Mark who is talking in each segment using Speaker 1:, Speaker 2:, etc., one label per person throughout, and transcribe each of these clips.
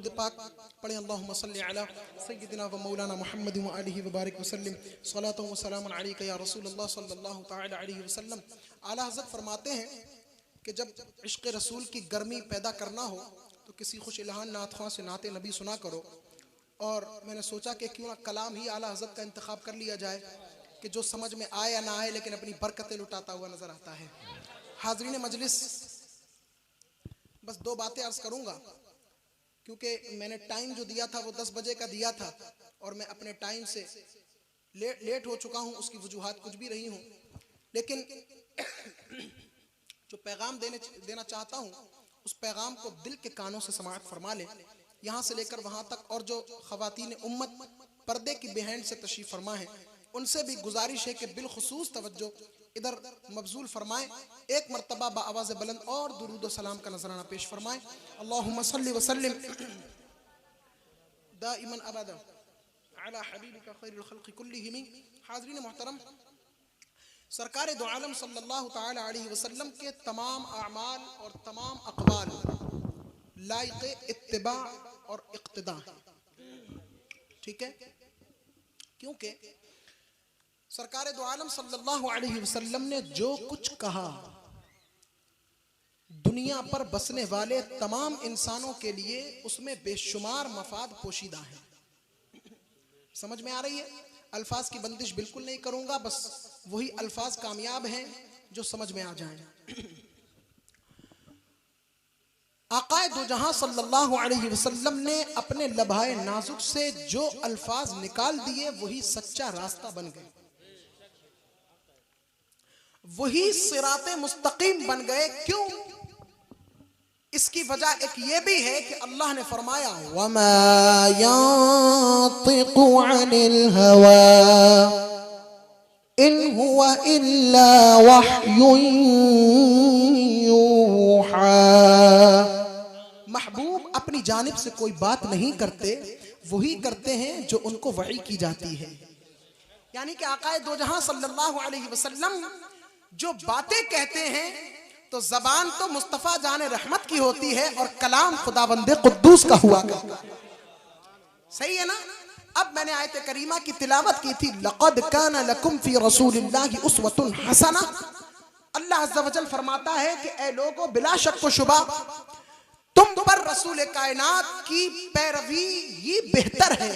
Speaker 1: पाक पढ़े अल्लाहुम्मा सल्ली अला सय्यिदिना व मौलाना मुहम्मद व आलिहि व बारिक वसल्लम सलातु व सलामुन अलैका या रसूलल्लाह सल्लल्लाहु तआला अलैहि वसल्लम। आला हज़रत फरमाते हैं कि जब इश्क़ रसूल की गर्मी पैदा करना हो तो किसी खुश इल्हान नात ख़्वां से नाते नबी सुना करो। और मैंने सोचा कि क्यों ना कलाम ही आला हज़रत का इंतखाब कर लिया जाए कि जो समझ में आए या ना आए लेकिन अपनी बरकतें लुटाता हुआ नजर आता है। हाज़रीन मजलिस, बस दो बातें अर्ज़ करूँगा क्योंकि मैंने टाइम जो दिया था वो 10 बजे का दिया था और मैं अपने टाइम से लेट हो चुका हूँ। उसकी वजूहात कुछ भी रही हूँ, लेकिन जो पैगाम देना चाहता हूँ उस पैगाम को दिल के कानों से समाअत फरमा लें, यहाँ से लेकर वहाँ तक। और जो ख़वातीन उम्मत पर्दे की बेहैंड से तशरीफ़ फरमा है उनसे भी गुजारिश है कि बिलखुसूस तवज्जो इधर मबजूल फरमाएं। एक मरतबा बाआवाज़ बुलंद और दुरूद व सलाम का नजराना पेश फरमाएं। अल्लाहुम्मा सल्लि व सल्लिम दाइमन अबदा अला हबीबिका खैरुल खल्क़ि कुल्लिहिम। हाज़रीन मोहतरम, सरकार दो आलम सल्लल्लाहु तआला अलैहि वसल्लम के तमाम आमाल और तमाम अक़वाल लायक़े इत्तिबा और इक़्तिदा हैं। ठीक है, क्योंकि सरकार दो आलम सल्लल्लाहु अलैहि वसल्लम ने जो कुछ कहा दुनिया पर बसने वाले तमाम इंसानों के लिए उसमें बेशुमार मफाद पोशीदा है। समझ में आ रही है? अल्फाज की बंदिश बिल्कुल नहीं करूंगा, बस वही अल्फाज कामयाब हैं जो समझ में आ जाएं। आकाए दो जहां सल्लल्लाहु अलैहि वसल्लम ने अपने लबहाए नाजुक से जो अल्फाज निकाल दिए वही सच्चा रास्ता बन गए, वही सिराते मुस्तकीम बन गए। क्यों? इसकी वजह एक ये भी है कि अल्लाह ने फरमाया वमा यंतिकु अनिल हवा इन हुवा इल्ला वह्युन यूहा। महबूब अपनी जानिब से कोई बात नहीं करते, वही करते हैं जो उनको वही की जाती है। यानी कि आकाए दो जहां सल्लल्लाहु अलैहि वसल्लम जो बातें कहते हैं तो जबान तो मुस्तफा जाने रहमत की होती है और कलाम खुदाबंदे कुद्दूस का हुआ करता है। सही है ना? अब मैंने आयत करीमा की तिलावत की थी, लक़द काना लकुम फी रसूलिल्लाहि उस्वतुन हसना। अल्लाह अज़्ज़ा वजल फरमाता है कि ए लोगों, बिला शक व शुबा तुम पर रसूल कायनात की पैरवी ही बेहतर है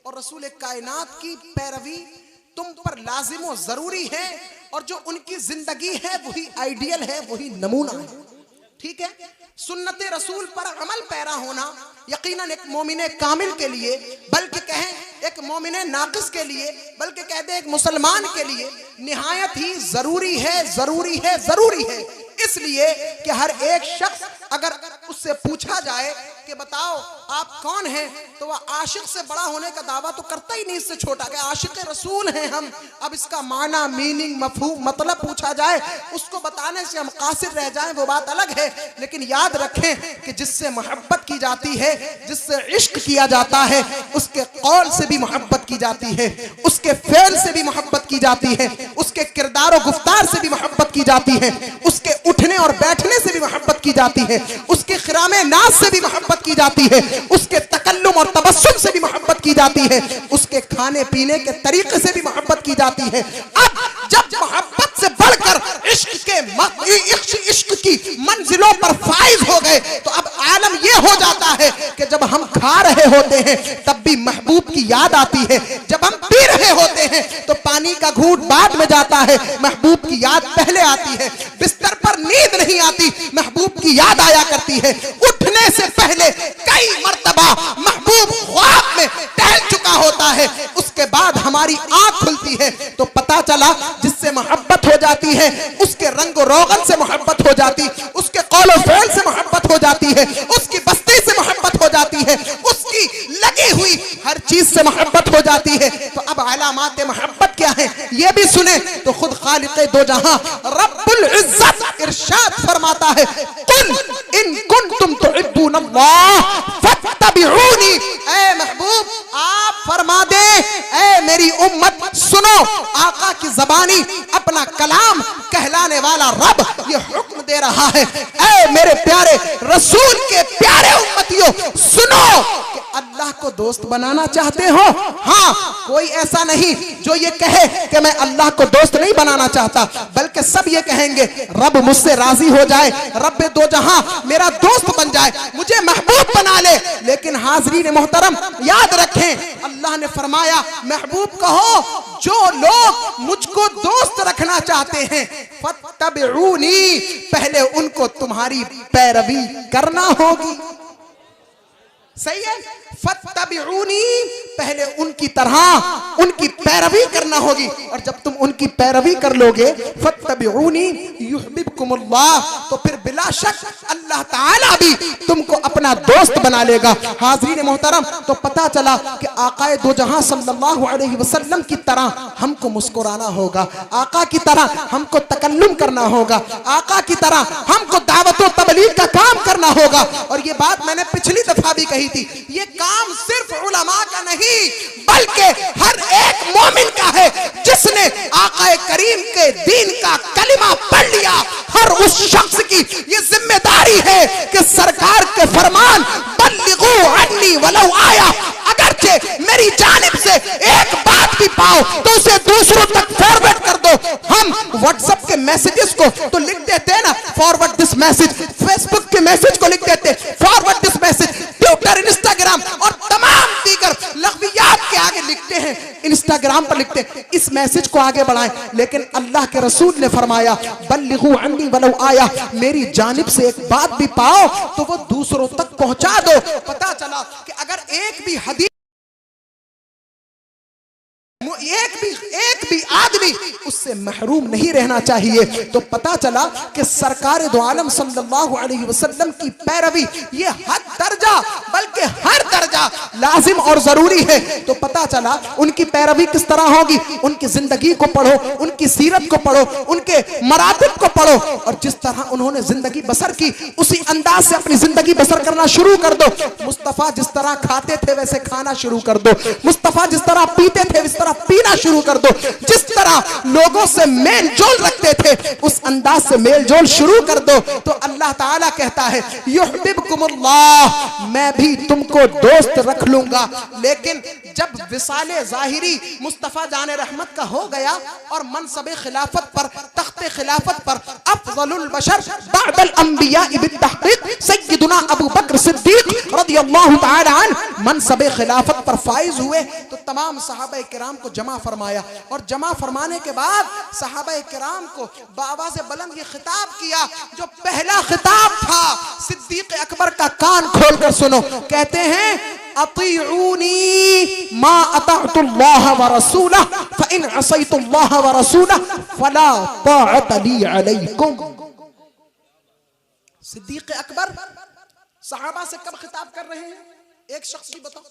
Speaker 1: और रसूल कायनात की पैरवी तुम पर लाजिम व जरूरी है और जो उनकी जिंदगी है वही आइडियल है, वही नमूना है। ठीक है, सुन्नत रसूल पर अमल पैरा होना यकीनन एक मोमिने कामिल के लिए, बल्कि कहें एक मोमिने नाकिस के लिए, बल्कि कह दे एक मुसलमान के लिए निहायत ही जरूरी है, जरूरी है, जरूरी है। इसलिए कि हर एक शख्स अगर उससे पूछा जाए कि बताओ आप कौन हैं, तो वह आशिक से बड़ा होने का दावा तो करता ही नहीं, इससे छोटा कि आशिक रसूल हैं हम। अब इसका माना, मीनिंग, मफहूम, मतलब पूछा जाए, उसको बताने से हम कासिर रह जाएं वो बात अलग है। लेकिन याद रखें कि जिससे मोहब्बत की जाती है, जिससे इश्क किया जाता है, उसके कौल से भी मोहब्बत की जाती है, उसके फेल से भी मोहब्बत की जाती है, उसके किरदार और गुफ्तार से भी मोहब्बत की जाती है, उसके उठने और बैठने से भी मोहब्बत की जाती है, उसके खिरामे नाज से भी मोहब्बत की जाती है, उसके तकल्लुम और तबस्सुम से भी मोहब्बत की जाती है, उसके खाने पीने के तरीके से भी मोहब्बत की जाती है। अब जब मोहब्बत से बढ़कर इश्क की मंजिलों पर फाइज हो गए तो अब आलम यह हो जाता है कि जब हम खा रहे होते हैं तब भी महबूब की याद आती है, जब हम पी रहे होते हैं तो पानी का घूंट बाद में जाता है, महबूब की याद पहले आती है। बिस्तर पर नींद नहीं आती, महबूब की याद आया करती है। उठने से पहले कई मर्तबा महबूब ख्वाब में टहल चुका होता है, उसके बाद हमारी आंख खुलती है तो पता चला जिससे मोहब्बत हो जाती है उसके रंग और रोगन से मोहब्बत हो जाती, उसके कौल और फेल से मोहब्बत हो जाती है, उसकी बस्ती से मोहब्बत हो जाती है, उसकी लगी हुई हर चीज से मोहब्बत हो जाती है। तो अब अलामात मोहब्बत क्या है ये भी सुने तो खुद खालिक़े दो जहां रब्बुल इज्जत इरशाद फरमाता है, कुल इन कुंतुम तुहिब्बूनल्लाह फत्तबिऊनी। ऐ महबूब आप फरमा दे, ऐ मेरी उम्मत सुनो, आका की ज़बानी अपना कलाम कहलाने वाला रब ये हुक्म दे रहा है, ऐ मेरे प्यारे रसूल के प्यारे उम्मती साथियों सुनो कि अल्लाह को दोस्त बनाना चाहते हो, हाँ, कोई ऐसा नहीं जो ये कहे कि मैं अल्लाह को दोस्त नहीं बनाना चाहता, बल्कि सब ये कहेंगे रब मुझसे राजी हो जाए, रब दो जहां मेरा दोस्त बन जाए, मुझे महबूब बना ले। लेकिन हाज़रीन मोहतरम याद रखें, अल्लाह ने फरमाया महबूब कहो जो लोग मुझको दोस्त रखना चाहते हैं फत्तबिऊनी, पहले उनको तुम्हारी पैरवी करना होगी। सही है, फत्तबिऊनी, पहले उनकी तरह उनकी पैरवी करना होगी। और जब तुम उनकी पैरवी कर लोगे फत्तबिऊनी युहिब्बुकुमुल्लाह, तो फिर बिला शक अल्लाह ताला भी तुमको अपना दोस्त बना लेगा। हाज़रीन मोहतरम, तो पता चला कि आकाए दो जहां सल्लल्लाहु अलैहि वसल्लम की तरह हमको मुस्कुराना होगा, आका की तरह हमको तकल्लुम करना होगा, आका की तरह हमको दावत व तबलीग का काम करना होगा। और ये बात मैंने पिछली दफा भी कही थी, ये काम सिर्फ उलमा का नहीं बल्कि हर एक मोमिन का है जिसने आकाए करीम के दीन का कलिमा पढ़ लिया। हर उस शख्स की ये जिम्मेदारी है कि सरकार के फरमान बल्लिगू अन्नी वलौ आया, अगरचे मेरी जानिब से एक बात भी पाओ तो उसे दूसरों तक फॉरवर्ड कर दो। हम व्हाट्सएप के मैसेजेस को तो लिख देते हैं ना, फॉरवर्ड दिस मैसेज, फेसबुक के मैसेज को लिख देते forward this message, Twitter, Instagram और तमाम दीगर लग़वियात के आगे लिखते हैं, इंस्टाग्राम पर लिखते हैं, इस मैसेज को आगे बढ़ाएं। लेकिन अल्लाह के रसूल ने फरमाया बल्लिगू अन्नी वलौ आया, मेरी जानिब से एक बात भी पाओ तो वो दूसरों तक पहुंचा दो। पता चला कि अगर एक भी हदीस, एक भी आदमी उससे महरूम नहीं रहना चाहिए। तो पता चला कि सरकार दो आलम सल्लल्लाहु अलैहि वसल्लम की पैरवी ये हद दर्जा बल्कि हर दर्जा लाजिम और जरूरी है। तो पता चला उनकी पैरवी किस तरह होगी, उनकी जिंदगी को पढ़ो, उनकी सीरत को पढ़ो, उनके मरातिब को पढ़ो, और जिस तरह उन्होंने जिंदगी बसर की उसी अंदाज से अपनी जिंदगी बसर करना शुरू कर दो। मुस्तफा जिस तरह खाते थे वैसे खाना शुरू कर दो, मुस्तफा जिस तरह पीते थे उस तरह पीना शुरू कर दो, जिस तरह लोगों से मेल जोल रखते थे उस अंदाज से मेल जोल शुरू कर दो। तो अल्लाह ताला कहता है युहिब्बुकुमुल्लाह, मैं भी तुमको दोस्त रख लूंगा। लेकिन जब विसाले ज़ाहिरी मुस्तफा जान रहमत का हो गया और मनसब खिलाफत पर, तख्ते खिलाफत पर अफज़लुल बशर बअदल अंबिया बित्तहक़ीक़ सय्यदुना अबू बकर सिद्दीक़ रज़ियल्लाहु तआला अन्हु मनसब खिलाफत पर फाइज हुए, तो तमाम सहाबा किराम को जमा फरमाया। और जमा फरमाने के बाद सहाबा किराम को बाआवाज़ बुलंद ये खिताब किया जो पहला खिताब था। सिद्दीक अकबर का कान खोलकर सुनो, कहते हैं अतीऊनी मा अताअतुल्लाह व रसूलह फइन असैतुल्लाह व रसूलह फला ताअत ली अलैकुम। सिद्दीक अकबर सहाबा से कब खिताब कर रहे हैं? एक शख्स भी बताओ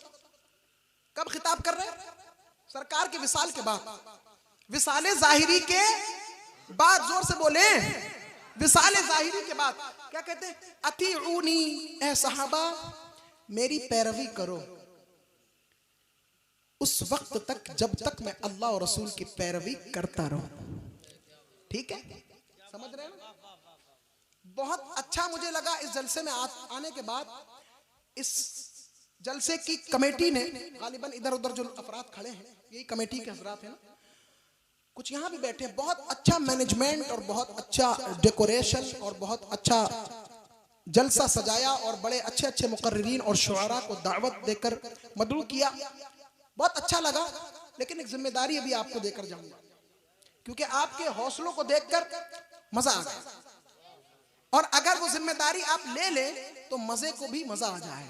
Speaker 1: कब खिताब कर रहे हैं? सरकार के विसाल के बाद, विसाले ज़ाहिरी के बाद, जोर से बोले, विसाले ज़ाहिरी के बाद क्या कहते हैं? अतीऊनी, ए सहाबा मेरी पैरवी करो उस वक्त तक जब तक मैं अल्लाह और रसूल की पैरवी करता रहूं। ठीक है, समझ रहे हैं? बहुत अच्छा मुझे लगा इस जलसे में आने के बाद। इस जलसे की कमेटी ने, गालिबन इधर उधर जो अफराद खड़े हैं यही कमेटी के हजरात हैं ना, कुछ यहाँ भी बैठे हैं, बहुत अच्छा मैनेजमेंट और बहुत अच्छा डेकोरेशन और बहुत अच्छा जलसा सजाया और बड़े अच्छे अच्छे मुकर्रिरीन और शुआरा को दावत देकर मदऊ किया, बहुत अच्छा लगा। लेकिन एक जिम्मेदारी अभी आपको देकर जाऊंगा, क्योंकि आपके हौसलों को देखकर मजा आ गया, और अगर वो जिम्मेदारी आप ले लें तो मजे को भी मजा आ जाए।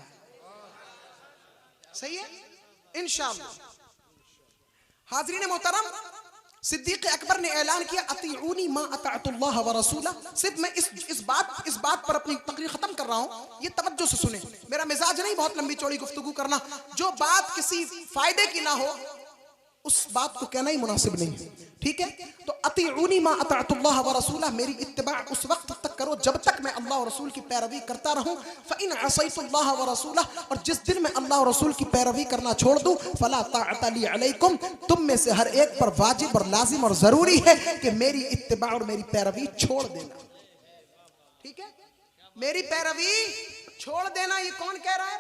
Speaker 1: सही है इंशाअल्लाह। हाज़रीन मोहतरम, सिद्दीक अकबर ने ऐलान किया अतीऊनी मा अताअतुल्लाह व रसूला। सिर्फ मैं इस बात पर अपनी तकरीर खत्म कर रहा हूं, ये तवज्जो से सुने। मेरा मिजाज नहीं बहुत लंबी चौड़ी गुफ्तगू करना, जो बात किसी फायदे की ना हो उस बात को कहना ही मुनासिब नहीं है। ठीक है, तो अतीऊनी मा अताअतुल्लाह व रसूला, मेरी इत्तिबा उस वक्त तक करो जब तक मैं अल्लाह और रसूल की पैरवी करता रहूं। फ़इन असैतुल्लाह व रसूला, और जिस दिन मैं अल्लाह और रसूल की पैरवी करना छोड़ दूं, फला ताअत ली अलैकुम, तुम में से हर एक पर वाजिब और लाजिम और जरूरी है कि मेरी इत्तिबा और मेरी पैरवी छोड़ देना। ठीक है, मेरी पैरवी छोड़ देना, ये कौन कह रहा है?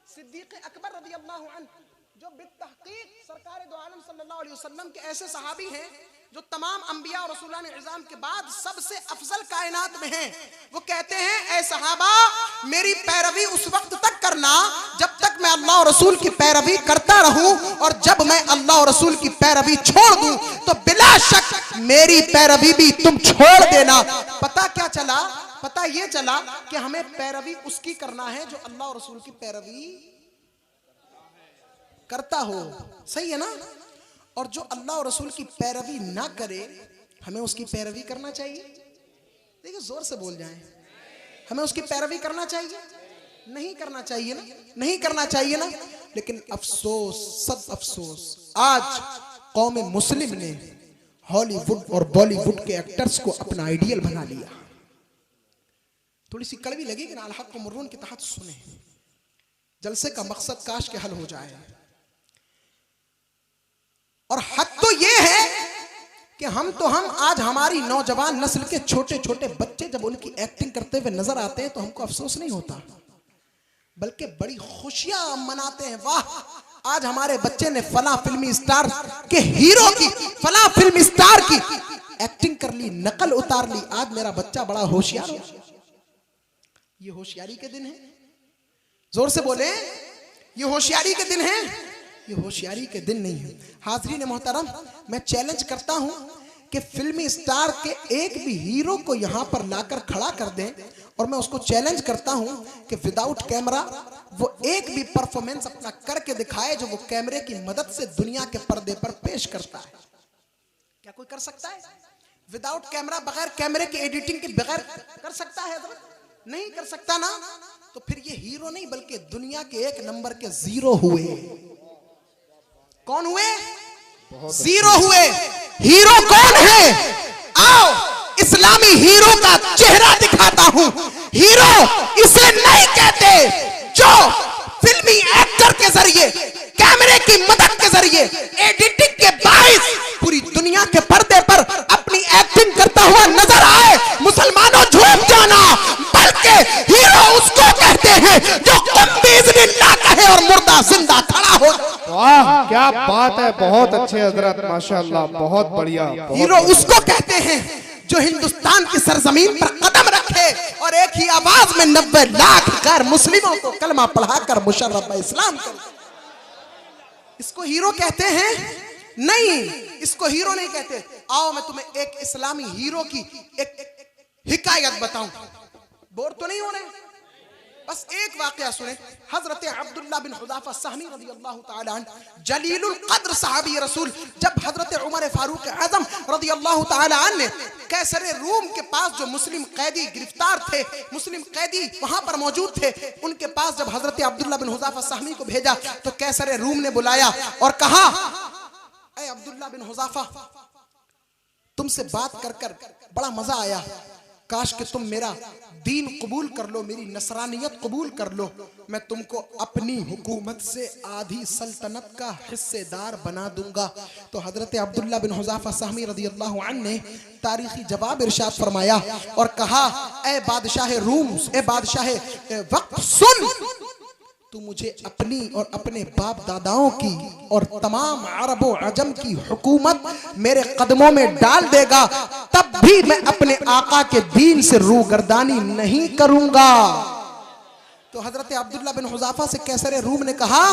Speaker 1: सिद्दीक अकबर रज़ियल्लाहु अन्हु, जो बित्तहकीक सरकार दो आलम सल्लल्लाहु अलैहि वसल्लम के ऐसे सहाबी हैं जो तमाम अंबिया और रसूलान इज़ाम के बाद सबसे अफजल कायनात में हैं। वो कहते हैं, ऐ सहाबा, मेरी पैरवी उस वक्त तक करना जब तक मैं अल्लाह और रसूल की पैरवी करता रहूं, और जब मैं अल्लाह और रसूल की पैरवी छोड़ दूं तो बिला शक मेरी पैरवी भी तुम छोड़ देना। पता क्या चला? पता ये चला कि हमें पैरवी उसकी करना है जो अल्लाह और रसूल की पैरवी करता हो। सही है ना? और जो अल्लाह और रसूल की पैरवी ना करे, हमें उसकी पैरवी करना चाहिए। देखिए, जोर से बोल जाएं, हमें उसकी पैरवी करना चाहिए? नहीं करना चाहिए ना, नहीं करना चाहिए ना। लेकिन अफसोस, सब अफसोस, आज कौम मुस्लिम ने हॉलीवुड और बॉलीवुड के एक्टर्स को अपना आइडियल बना लिया। थोड़ी सी कड़वी लगेगी ना, अल हक़ मुर्रून के तहत सुने। जलसे का मकसद काश के हल हो जाए। और हद तो ये है कि हम आज हमारी नौजवान नस्ल के छोटे छोटे बच्चे जब उनकी एक्टिंग करते हुए नजर आते हैं तो हमको अफसोस नहीं होता, बल्कि बड़ी खुशियां मनाते हैं। वाह, आज हमारे बच्चे ने फला फिल्मी स्टार के हीरो की, फला फिल्म स्टार की एक्टिंग कर ली, नकल उतार ली। आज मेरा बच्चा बड़ा होशियार हो। ये होशियारी के दिन है? जोर से बोले, ये होशियारी के दिन है? ये होशियारी के दिन नहीं है। हाज़रीन मोहतरम, मैं चैलेंज करता हूं कि फिल्मी स्टार के एक भी हीरो को यहां पर लाकर खड़ा कर दें, और मैं उसको चैलेंज करता हूं कि विदाउट कैमरा वो एक भी परफॉर्मेंस अपना करके दिखाए जो वो कैमरे की मदद से दुनिया के पर्दे पर पेश करता है। क्या कोई कर सकता है? विदाउट कैमरा, बगैर कैमरे की एडिटिंग के बगैर कर सकता है? नहीं कर सकता ना। तो फिर ये हीरो नहीं बल्कि दुनिया के एक नंबर के जीरो हुए। कौन हुए? जीरो हुए। हीरो कौन है? आओ इस्लामी हीरो का चेहरा दिखाता हूं। हीरो इसे नहीं कहते जो फिल्मी एक्टर के जरिए, कैमरे की मदद के जरिए, एडिटिंग के बाइस पूरी दुनिया के पर्दे पर अपनी एक्टिंग करता हुआ नजर आए। मुसलमानों, झूठ जाना, बल्कि हीरो उसको कहते हैं जो बिइज़्निल्लाह कहे और मुर्दा जिंदा खड़ा हो।
Speaker 2: वाह, क्या बात है, बहुत अच्छे हजरत, माशाअल्लाह, बहुत बढ़िया।
Speaker 1: हीरो उसको कहते हैं जो हिंदुस्तान की सरजमीन पर कदम रखे और एक ही आवाज में 90 लाख गैर मुस्लिमों को कलमा पढ़ाकर मुशर्रफ इस्लाम करे। इसको हीरो कहते हैं? नहीं, इसको हीरो नहीं कहते। आओ मैं तुम्हें एक इस्लामी हीरो की एक हिकायत बताऊं। बोर तो नहीं हो रहे? बस एक वाकया सुने। हजरत अब्दुल्लाह बिन हुज़ाफा सहमी रज़ियल्लाहु ताला अन्हु, जलीलुल कद्र सहाबी रसूल, जब हजरत उमर फारूक आज़म रज़ियल्लाहु ताला अन्हु ने कैसरे रूम के पास जो मुस्लिम कैदी गिरफ्तार थे, मुस्लिम कैदी वहां पर मौजूद थे, उनके पास जब हजरत अब्दुल्लाह बिन हुज़ाफा सहमी को भेजा तो कैसरे रूम ने बुलाया और कहा, ऐ अब्दुल्लाह बिन हुज़ाफा, तुमसे बात कर कर बड़ा मजा आया, काश कि तुम मेरा दीन कबूल कर लो, मेरी नसरानियत कबूल कर लो, मैं तुमको अपनी हुकूमत से आधी सल्तनत का हिस्सेदार बना दूंगा। तो हजरत अब्दुल्लाह बिन हुज़ाफा सहमी रज़ियल्लाहु अन्हु ने तारीखी जवाब इरशाद फरमाया और कहा, ए बादशाह रूम, ए बादशाह वक्त, सुन, तू मुझे अपनी और अपने बाप दादाओं की और तमाम अरब व अजम की हुकूमत मेरे कदमों में डाल देगा, तब भी मैं अपने आका के दीन से रूगर्दानी नहीं करूंगा। तो हजरत अब्दुल्लाह बिन हुज़ाफा से कैसर रूम ने कहा,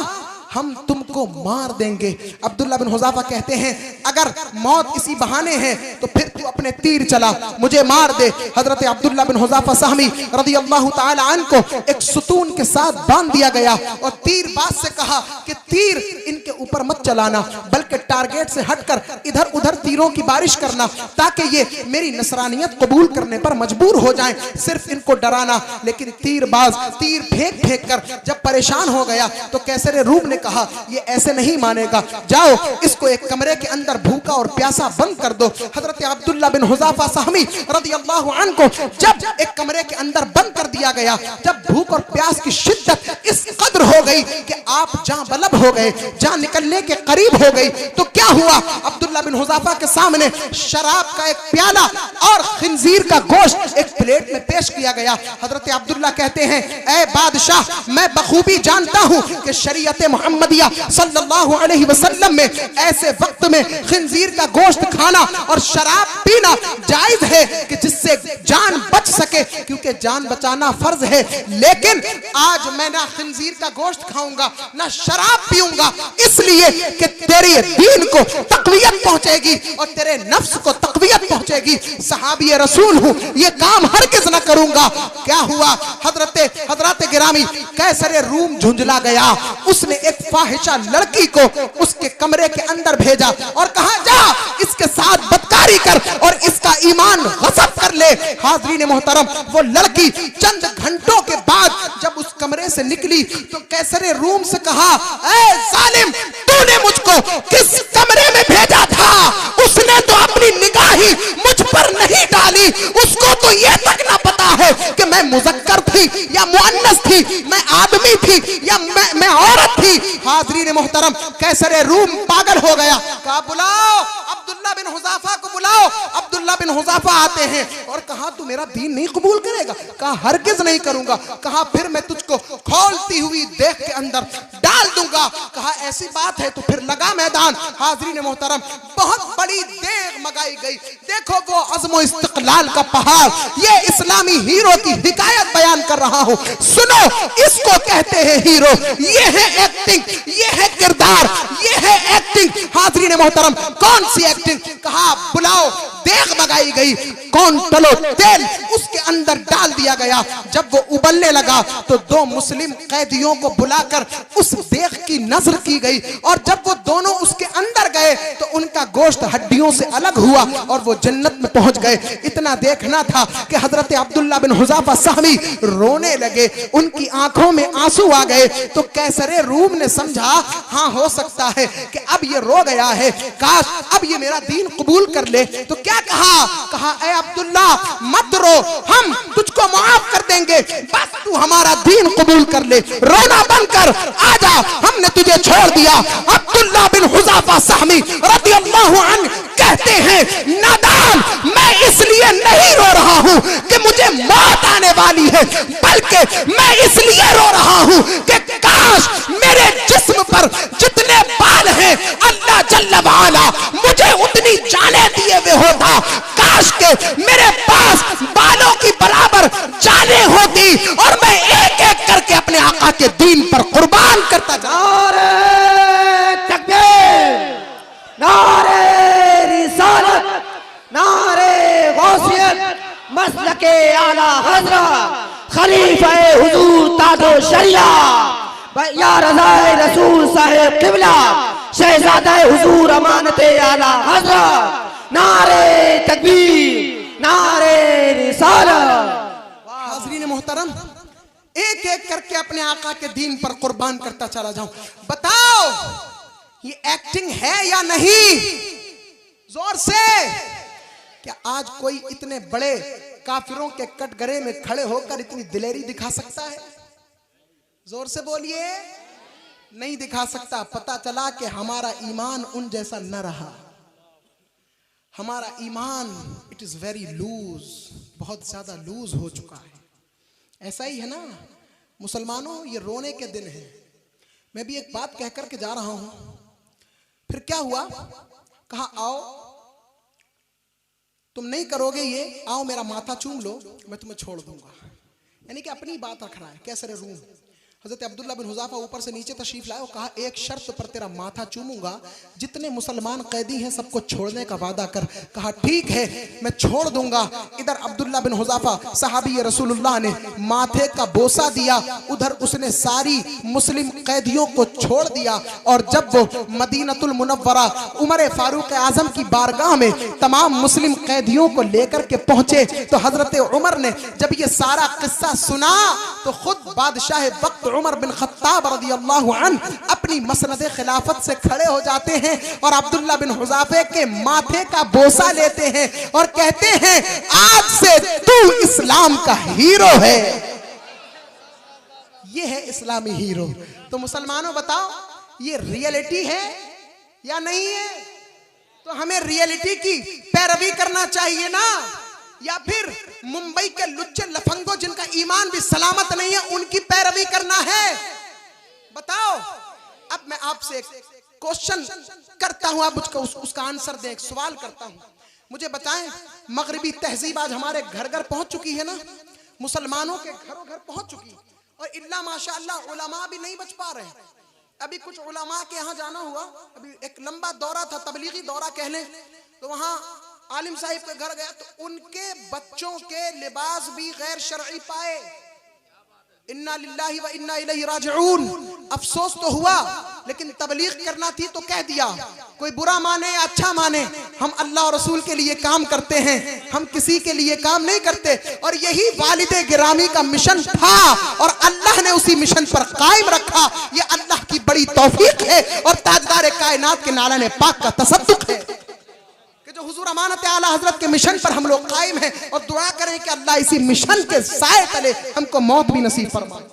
Speaker 1: हम तुमको मार देंगे। अब्दुल्लाह बिन हुज़ाफा कहते हैं, अगर मौत इसी बहाने है तो फिर तू अपने तीर चला, मुझे मार दे। हजरत अब्दुल्लाह बिन हुज़ाफा सहमी रज़ियल्लाहु ताला अन्हु को एक सुतून के साथ बांध दिया गया और तीरबाज से कहा कि तीर इनके ऊपर मत चलाना, बल्कि टारगेट से हटकर इधर उधर तीरों की बारिश करना, ताकि ये मेरी नसरानियत कबूल करने पर मजबूर हो जाएं, सिर्फ इनको डराना। लेकिन तीरबाज तीर फेंक फेंक कर जब परेशान हो गया तो कैसर रूम ने कहा ये ऐसे नहीं मानेगा, जाओ इसको एक कमरे के अंदर भूखा और प्यासा बंद कर दो। हजरत अब्दुल्ला बिन हुज़ाफा सहमी रदियल्लाहु अन्हु को जब एक कमरे के अंदर बंद कर दिया गया, जब भूख और प्यास की शिद्दत इस कदर हो गई कि आप जान बलब हो गए, जान निकलने के करीब हो गई, तो क्या हुआ? अब्दुल्ला बिन हुज़ाफा के सामने शराब का एक प्याला और खिंजीर का गोश्त एक प्लेट में पेश किया गया। हजरत अब्दुल्ला कहते हैं, ऐ बादशाह, मैं बखूबी जानता हूं कि शरीयत मुहम्मदिया सल्लल्लाहु अलैहि वसल्लम में ऐसे वक्त में खिंजीर का गोश्त खाना और शराब पीना जायज है कि जिससे जान बच सके, क्योंकि जान बचाना फर्ज है। लेकिन आज मैं ना खिंजीर का गोश्त खाऊंगा ना शराब पीऊंगा, इसलिए कि तेरे दीन को तक़वियत पहुंचेगी और तेरे नफ्स को तक़वियत पहुंचेगी। सहाबी रसूल हूं, ये काम हरगिज़ ना करूंगा। क्या हुआ? हजरत गिरामी कैसर रूम झुंझला गया। उसने एक फाहिशा लड़की को उसके कमरे के अंदर भेजा और कहा, जा इसके साथ बदकारी कर और इसका ईमान गस्ब कर ले। हाज़रीन मोहतरम, वो लड़की चंद घंटों के बाद जब उस कमरे से निकली तो कैसर रूम से कहा, ऐ जालिम, तूने मुझको किस कमरे में भेजा था? उसने तो अपनी निगाह ही मुझ पर नहीं डाली, उसको तो ये तक ना पता है कि मैं मुज़क्कर थी या मुअन्नस थी, मैं आदमी थी या मैं औरत थी। हाज़रीन मोहतरम, कैसर रूम पागल हो गया। कहा, बुलाओ अब्दुल्ला बिन हुज़ाफा को बुलाओ। अब्दुल्ला बिन हुज़ाफा आते हैं और कहा, तू मेरा दीन नहीं कबूल करेगा? कहा, हरगिज़ नहीं करूंगा। कहा, फिर मैं तुझको खौलती हुई देख के अंदर डाल दूंगा। कहा, ऐसी बात है तो फिर लगा मैदान। हाज़रीन मोहतरम, बहुत बड़ी देग मंगाई गई। देखो वो अज़्म इस्तिक़लाल का पहाड़, ये इस्लामी हीरो की हिकायत बयान कर रहा हूं। सुनो, इसको कहते हैं हीरो। ये है एक्टिंग, ये है किरदार, ये है एक्टिंग। हाज़रीन मोहतरम, कौन सी एक्टिंग? कहा, बुलाओ। देग मंगाई गई, कौन तलो तेल उसके अंदर डाल दिया गया। जब वो उबलने लगा तो दो मुस्लिम कैदियों को बुलाकर उस देग की नजर की गई और जब वो दोनों उसके अंदर गए तो उनका गोश्त हड्डियों से अलग हुआ और वो जन्नत में पहुंच गए। इतना देखना था कि हजरत अब्दुल्ला बिन हुज़ाफा सहमी रोने लगे, उनकी आंखों में आंसू आ गए। तो कैसरे रूम ने समझा, हाँ हो सकता है कि अब ये रो गया है, काश अब ये मेरा दीन कबूल कर ले। तो क्या कहा, ऐ अब्दुल्ला, मत रो, हम तुझको माफ कर देंगे, बस तू हमारा दीन कबूल कर ले, रोना बंद कर, आजा, हमने तुझे छोड़ दिया। अब्दुल्ला बिन हुज़ाफा सहमी रदियल्लाहु अन्हु कहते हैं, नादान, मैं इसलिए नहीं रो रहा हूं कि मुझे मौत आने वाली है, बल्कि मैं इसलिए रो रहा हूं कि काश मेरे जिस्म पर जितने बाल हैं अल्लाह जल्ल वाला मुझे उतनी जाने दिए हुए होता। काश के मेरे पास बालों की बराबर जाने होती और मैं एक एक करके अपने आका के दीन पर कुर्बान करता जाऊं।
Speaker 3: नारे तकबीर, नारे रिसालत, नारे गौसियत, मसलके आला हज़रत खलीफा हुजूर ताजो शरिया या रज़ाए रसूल साहिब क़िबला शहज़ादा हुजूर अमानते आला हज़रत। नारे तकबीर, नारे रिसालत।
Speaker 1: हाज़रीन मोहतरम, एक एक करके अपने आका के दीन पर कुर्बान करता चला जाऊं। बताओ ये एक्टिंग है या नहीं? जोर से। क्या आज कोई इतने बड़े काफिरों के कटघरे में खड़े होकर इतनी दिलेरी दिखा सकता है? जोर से बोलिए। नहीं दिखा सकता। पता चला कि हमारा ईमान उन जैसा न रहा। हमारा ईमान इट इज वेरी लूज, बहुत ज्यादा लूज हो चुका है। ऐसा ही है ना मुसलमानों, ये रोने के दिन है। मैं भी एक बात कह करके जा रहा हूं, फिर क्या हुआ? कहा, आओ तुम नहीं करोगे ये, आओ मेरा माथा चूम लो, मैं तुम्हें छोड़ दूंगा। यानी कि अपनी बात रख रहा है कैसर रूम। हजरत अब्दुल्ला बिन हुज़ाफा ऊपर से नीचे तशरीफ लाए और कहा, एक शर्त पर तेरा माथा चूमूंगा, जितने मुसलमान कैदी हैं सबको छोड़ने का वादा कर। कहा, ठीक है मैं छोड़ दूंगा। इधर अब्दुल्ला बिन हुज़ाफा सहाबी रसूलुल्लाह ने माथे का बोसा दिया, उधर उसने सारी मुस्लिम कैदियों को छोड़ दिया। और जब वो मदीनतुल मुनव्वरा उमर फारूक आजम की बारगाह में तमाम मुस्लिम कैदियों को लेकर के पहुंचे तो हजरत उमर ने जब ये सारा किस्सा सुना तो खुद बादशाह वक्त उमर बिन खत्ताब रज़ियल्लाहु अन्हु अपनी मसनद खिलाफत से खड़े हो जाते हैं और अब्दुल्ला बिन हुज़ाफे के माथे का बोसा लेते हैं और कहते हैं आज से तू इस्लाम का हीरो है। ये है इस्लामी हीरो। तो मुसलमानों बताओ ये रियलिटी है या नहीं है? तो हमें रियलिटी की पैरवी करना चाहिए ना, या फिर मुंबई के लुच्चे लफंगों जिनका ईमान भी सलामत नहीं है उनकी पैरवी करना है? बताओ। अब मैं आपसे एक क्वेश्चन करता हूं, आप मुझको उसका आंसर दें। एक सवाल करता हूं, मुझे बताएं मगरिबी तहजीब आज हमारे घर घर पहुंच चुकी है ना, मुसलमानों के घरों घर पहुंच चुकी, और इल्ला माशाअल्लाह उलमा भी नहीं बच पा रहे हैं। अभी कुछ उलमा के यहाँ जाना हुआ, अभी एक लंबा दौरा था, तबलीगी दौरा कह लें, तो वहाँ आलिम साहिब के घर गया तो उनके बच्चों के लिबास भी गैर शरई पाए। इन्ना लिल्लाहि व इन्ना इलैहि राजिऊन। अफसोस तो हुआ, लेकिन तबलीग करना थी तो कह दिया। कोई बुरा माने या अच्छा माने, हम अल्लाह और रसूल के लिए काम करते हैं, हम किसी के लिए काम नहीं करते। और यही वालिदे गिरामी का मिशन था और अल्लाह ने उसी मिशन पर कायम रखा। ये अल्लाह की बड़ी तौफीक है और ताजदार कायनात के नाला पाक का तसद्दुक है कि जो हुजूर अमानत आला हजरत के मिशन पर हम लोग कायम हैं। और दुआ करें कि अल्लाह इसी मिशन के साए तले हमको मौत भी नसीब फरमाए।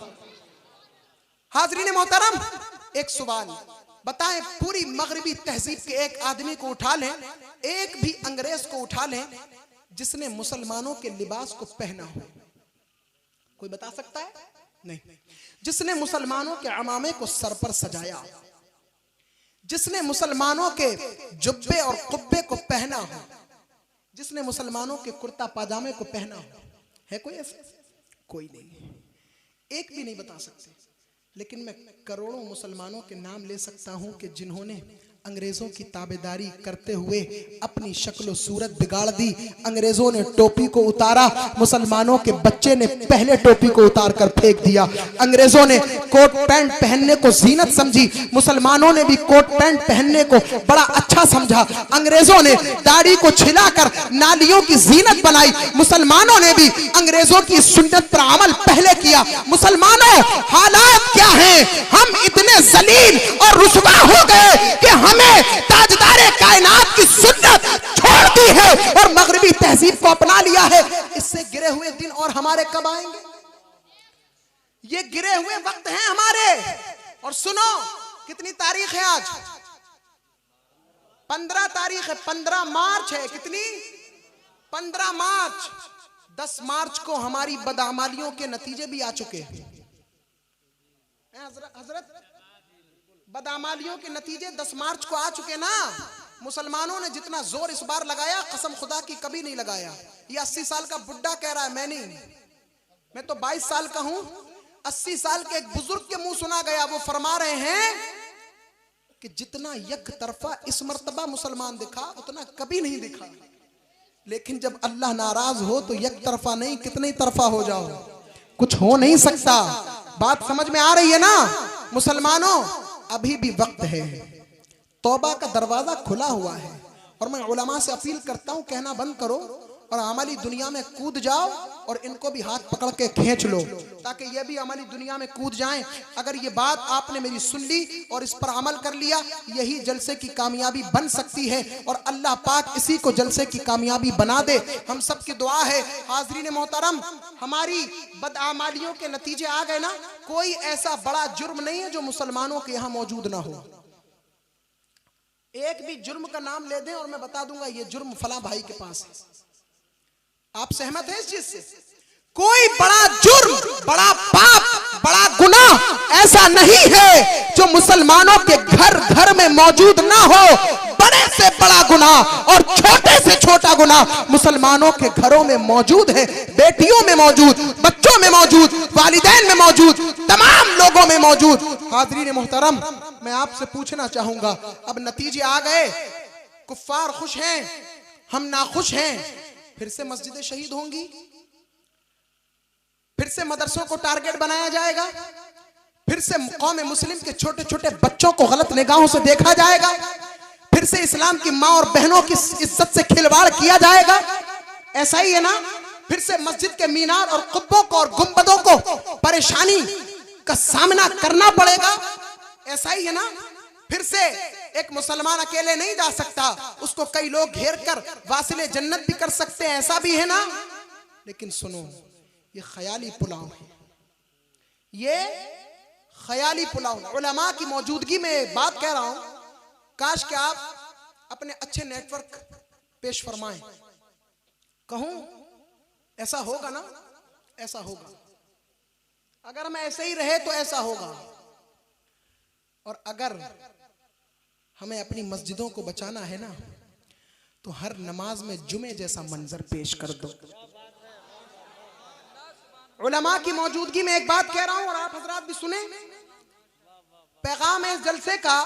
Speaker 1: हाज़रीन मोहतरम, एक सवाल बताएं, पूरी मगरिबी तहजीब के एक आदमी को उठा लें, एक भी अंग्रेज को उठा लें जिसने मुसलमानों के लिबास को पहना हो, कोई बता सकता है? नहीं। जिसने मुसलमानों के अमामे को सर पर सजाया, जिसने मुसलमानों के जुब्बे और कुब्बे को पहना हो, जिसने मुसलमानों के कुर्ता पाजामे को पहना हो, है कोई ऐसा? कोई नहीं, एक भी नहीं बता सकते। लेकिन मैं करोड़ों मुसलमानों के नाम ले सकता हूं कि जिन्होंने अंग्रेजों की ताबेदारी करते हुए अपनी शक्ल सूरत बिगाड़ दी। अंग्रेजों ने टोपी को उतारा, मुसलमानों के बच्चे ने पहले टोपी को उतार कर फेंक दिया। अंग्रेजों ने कोट पैंट पहनने को जीनत समझी, मुसलमानों ने भी कोट पैंट पहनने को बड़ा अच्छा समझा। अंग्रेजों ने दाढ़ी को छिलाकर नालियों की जीनत बनाई, मुसलमानों ने भी अंग्रेजों की सुन्नत पर अमल पहले किया। मुसलमानों, हालात क्या हैं? हम इतने जलील और रुसवा हो गए कि हमें ताजदारे कायनात की सुन्नत छोड़ दी है और मगरिबी तहजीब को अपना लिया है। इससे गिरे हुए दिन और हमारे कब आएंगे? ये गिरे हुए वक्त हैं हमारे। और सुनो, कितनी तारीख है आज? 15 तारीख है, 15 मार्च है। कितनी? 15 मार्च। 10 मार्च को हमारी बदअमालियों के नतीजे भी आ चुके हैं। हजरत, बदअमालियों के नतीजे 10 मार्च को आ चुके ना। मुसलमानों ने जितना जोर इस बार लगाया, कसम खुदा की कभी नहीं लगाया। ये 80 साल का बुड्ढा कह रहा है, मैं नहीं, मैं तो 22 साल का हूं। 80 साल के एक बुजुर्ग के मुंह सुना गया, वो फरमा रहे हैं कि जितना यक तरफा इस मर्तबा मुसलमान दिखा, उतना कभी नहीं दिखा। लेकिन जब अल्लाह नाराज हो तो यक तरफा नहीं, कितने तरफा हो जाओ, कुछ हो नहीं सकता। बात समझ में आ रही है ना? मुसलमानों, अभी भी वक्त है, तौबा का दरवाजा खुला हुआ है। और मैं उलमा से अपील करता हूं, कहना बंद करो और अमली दुनिया में कूद जाओ और इनको भी हाथ पकड़ के खींच लो, ताकि ये भी अमली दुनिया में कूद जाएं। अगर ये बात आपने मेरी सुन ली और इस पर अमल कर लिया, यही जलसे की कामयाबी बन सकती है और अल्लाह पाक इसी को जलसे की कामयाबी बना दे। हम सब की दुआ है। हाज़रीन मोहतरम, हमारी बदआमालियों के नतीजे आ गए ना, कोई ऐसा बड़ा जुर्म नहीं है जो मुसलमानों के यहाँ मौजूद ना हो। एक भी जुर्म का नाम ले दें और मैं बता दूंगा ये जुर्म फला भाई के पास है। आप सहमत हैं इस चीज से? कोई बड़ा जुर्म, बड़ा पाप, बड़ा गुनाह ऐसा नहीं है जो मुसलमानों के घर घर में मौजूद ना हो। बड़े से बड़ा गुनाह और छोटे से छोटा गुनाह मुसलमानों के घरों में मौजूद है, बेटियों में मौजूद, बच्चों में मौजूद, वालिदैन में मौजूद, तमाम लोगों में मौजूद। हाज़रीन मोहतरम, मैं आपसे पूछना चाहूंगा, अब नतीजे आ गए, कुफ्फार खुश हैं, हम नाखुश हैं, फिर से मस्जिदें शहीद होंगी, फिर से मदरसों को टारगेट बनाया जाएगा, फिर से कौम मुस्लिम के छोटे छोटे बच्चों को गलत निगाहों से देखा जाएगा, फिर से इस्लाम की माँ और बहनों की इज्जत से खिलवाड़ किया जाएगा। ऐसा ही है ना? फिर से मस्जिद के मीनार और कुब्बों को और गुंबदों को परेशानी का सामना करना पड़ेगा। ऐसा ही है ना, फिर से एक मुसलमान अकेले नहीं जा सकता, उसको कई लोग घेर कर वासिले जन्नत भी कर सकते हैं, ऐसा भी है ना। लेकिन सुनो, ये ख्याली पुलाव है, ये ख्याली पुलाव। उलमा की मौजूदगी में बात कह रहा हूं, काश कि आप अपने अच्छे नेटवर्क पेश फरमाएं। कहूं ऐसा होगा ना, ऐसा होगा। अगर हम ऐसे ही रहे तो ऐसा होगा। और अगर हमें अपनी मस्जिदों को बचाना है ना, तो हर नमाज में जुमे जैसा मंजर पेश कर दो। उलमा की मौजूदगी में एक बात कह रहा हूं और आप हजरात भी सुने। पैगाम है इस जलसे का